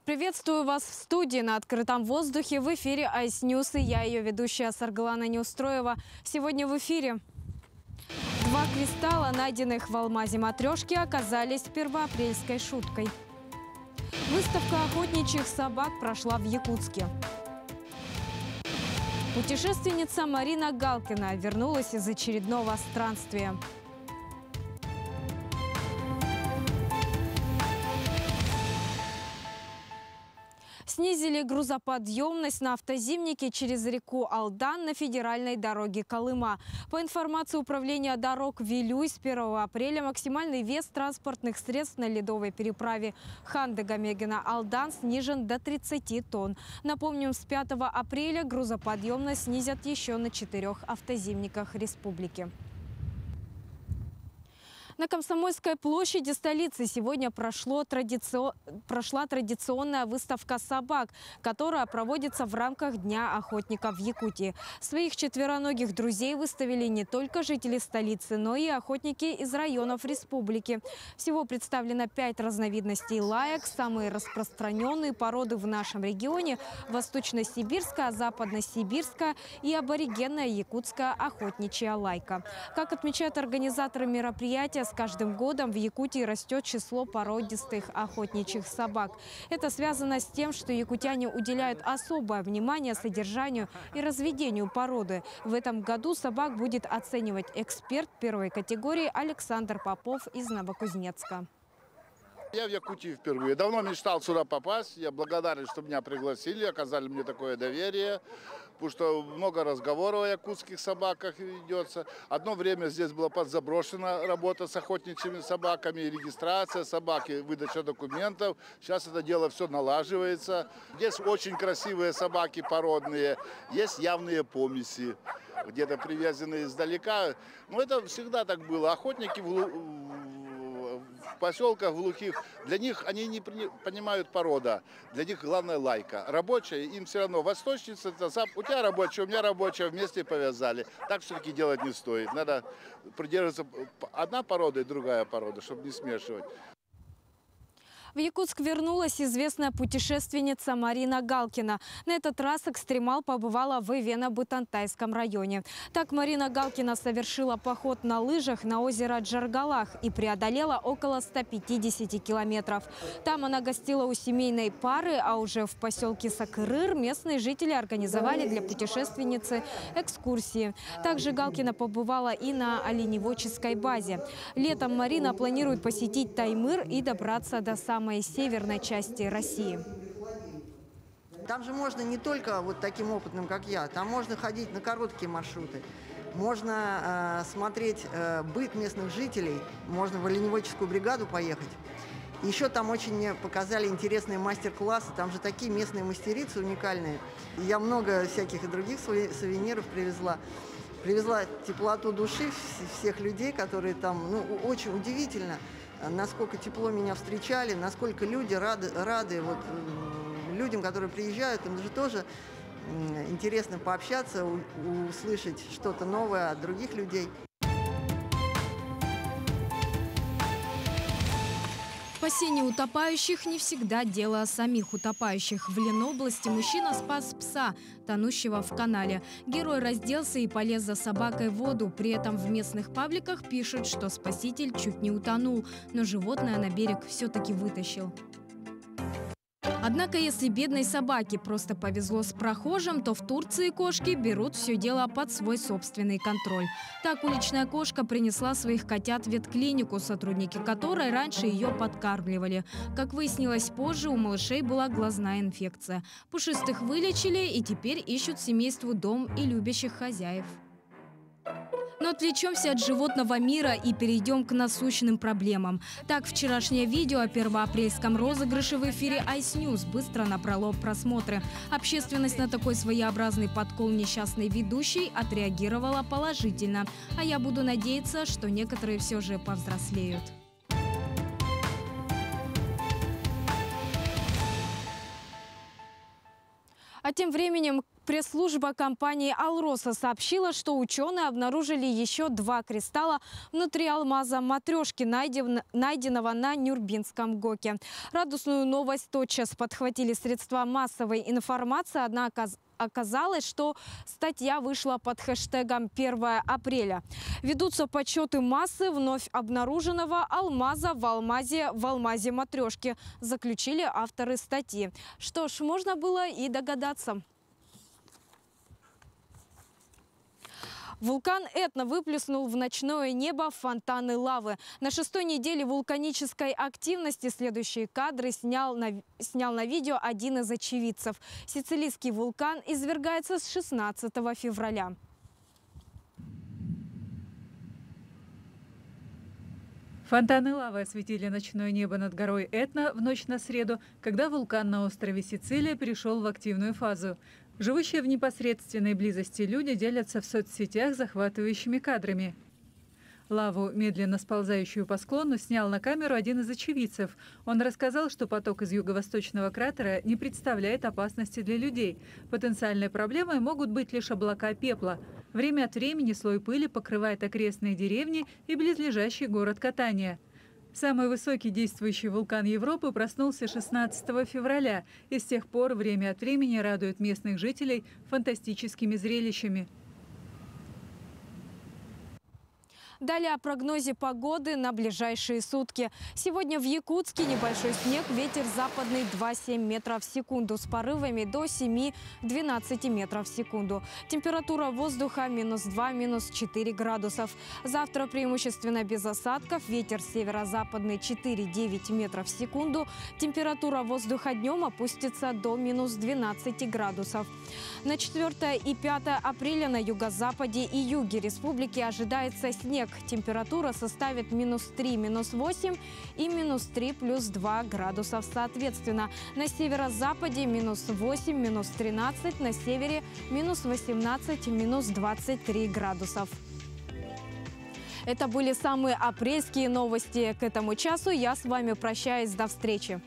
Приветствую вас в студии на открытом воздухе. В эфире Ice News и я, ее ведущая Сарглана Неустроева. Сегодня в эфире. 2 кристалла, найденных в алмазе матрешки, оказались первоапрельской шуткой. Выставка охотничьих собак прошла в Якутске. Путешественница Марина Галкина вернулась из очередного странствия. Снизили грузоподъемность на автозимнике через реку Алдан на федеральной дороге Колыма. По информации управления дорог Вилюй, с 1 апреля максимальный вес транспортных средств на ледовой переправе Хандыга-Мегина-Алдан снижен до 30 тонн. Напомним, с 5 апреля грузоподъемность снизят еще на 4 автозимниках республики. На Комсомольской площади столицы сегодня прошла традиционная выставка собак, которая проводится в рамках Дня охотника в Якутии. Своих четвероногих друзей выставили не только жители столицы, но и охотники из районов республики. Всего представлено 5 разновидностей лаек. Самые распространенные породы в нашем регионе – восточно-сибирская, западно-сибирская и аборигенная якутская охотничья лайка. Как отмечают организаторы мероприятия, с каждым годом в Якутии растет число породистых охотничьих собак. Это связано с тем, что якутяне уделяют особое внимание содержанию и разведению породы. В этом году собак будет оценивать эксперт первой категории Александр Попов из Новокузнецка. Я в Якутии впервые. Давно мечтал сюда попасть. Я благодарен, что меня пригласили, оказали мне такое доверие. Потому что много разговоров о якутских собаках ведется. Одно время здесь была подзаброшена работа с охотничьими собаками, регистрация собак, выдача документов. Сейчас это дело все налаживается. Здесь очень красивые собаки породные, есть явные помеси, где-то привезенные издалека. Но это всегда так было. Охотники в поселках, в глухих, для них они не понимают порода. Для них главная лайка. Рабочая, им все равно. Восточница, у тебя рабочая, у меня рабочая, вместе повязали. Так все-таки делать не стоит. Надо придерживаться одна порода и другая порода, чтобы не смешивать. В Якутск вернулась известная путешественница Марина Галкина. На этот раз экстремал побывала в Ивено-Бытантайском районе. Так Марина Галкина совершила поход на лыжах на озеро Джаргалах и преодолела около 150 километров. Там она гостила у семейной пары, а уже в поселке Сакырыр местные жители организовали для путешественницы экскурсии. Также Галкина побывала и на оленеводческой базе. Летом Марина планирует посетить Таймыр и добраться до самой северной части России. Там же можно не только вот таким опытным, как я, там можно ходить на короткие маршруты, можно смотреть быт местных жителей, можно в оленеводческую бригаду поехать. Еще там очень мне показали интересные мастер-классы, там же такие местные мастерицы уникальные. Я много всяких и других сувениров привезла. Привезла теплоту души всех людей, которые там, очень удивительно, насколько тепло меня встречали, насколько люди рады вот, людям, которые приезжают, им же тоже интересно пообщаться, услышать что-то новое от других людей. Спасение утопающих не всегда дело самих утопающих. В Ленобласти мужчина спас пса, тонущего в канале. Герой разделся и полез за собакой в воду. При этом в местных пабликах пишут, что спаситель чуть не утонул, но животное на берег все-таки вытащил. Однако, если бедной собаке просто повезло с прохожим, то в Турции кошки берут все дело под свой собственный контроль. Так уличная кошка принесла своих котят в ветклинику, сотрудники которой раньше ее подкармливали. Как выяснилось позже, у малышей была глазная инфекция. Пушистых вылечили и теперь ищут семейству дом и любящих хозяев. Но отвлечемся от животного мира и перейдем к насущным проблемам. Так, вчерашнее видео о первоапрельском розыгрыше в эфире Ice News быстро набрало просмотры. Общественность на такой своеобразный подкол несчастной ведущей отреагировала положительно. А я буду надеяться, что некоторые все же повзрослеют. А тем временем пресс-служба компании «Алроса» сообщила, что ученые обнаружили еще 2 кристалла внутри алмаза матрешки, найденного на Нюрнбергском ГОКе. Радостную новость тотчас подхватили средства массовой информации, однако оказалось, что статья вышла под хэштегом «1 апреля». Ведутся подсчеты массы вновь обнаруженного алмаза в алмазе матрешки, заключили авторы статьи. Что ж, можно было и догадаться. Вулкан Этна выплеснул в ночное небо фонтаны лавы. На 6-й неделе вулканической активности следующие кадры снял на видео один из очевидцев. Сицилийский вулкан извергается с 16 февраля. Фонтаны лавы осветили ночное небо над горой Этна в ночь на среду, когда вулкан на острове Сицилия перешел в активную фазу. Живущие в непосредственной близости люди делятся в соцсетях захватывающими кадрами. Лаву, медленно сползающую по склону, снял на камеру один из очевидцев. Он рассказал, что поток из юго-восточного кратера не представляет опасности для людей. Потенциальной проблемой могут быть лишь облака пепла. Время от времени слой пыли покрывает окрестные деревни и близлежащий город Катания. Самый высокий действующий вулкан Европы проснулся 16 февраля и с тех пор время от времени радует местных жителей фантастическими зрелищами. Далее о прогнозе погоды на ближайшие сутки. Сегодня в Якутске небольшой снег, ветер западный 2,7 метров в секунду с порывами до 7-12 метров в секунду. Температура воздуха -2, -4 градусов. Завтра преимущественно без осадков, ветер северо-западный 4-9 метров в секунду. Температура воздуха днем опустится до -12 градусов. На 4 и 5 апреля на юго-западе и юге республики ожидается снег. Температура составит -3, -8 и -3 +2 градусов соответственно. На северо-западе -8, -13, на севере -18, -23 градусов. Это были самые апрельские новости к этому часу. Я с вами прощаюсь. До встречи.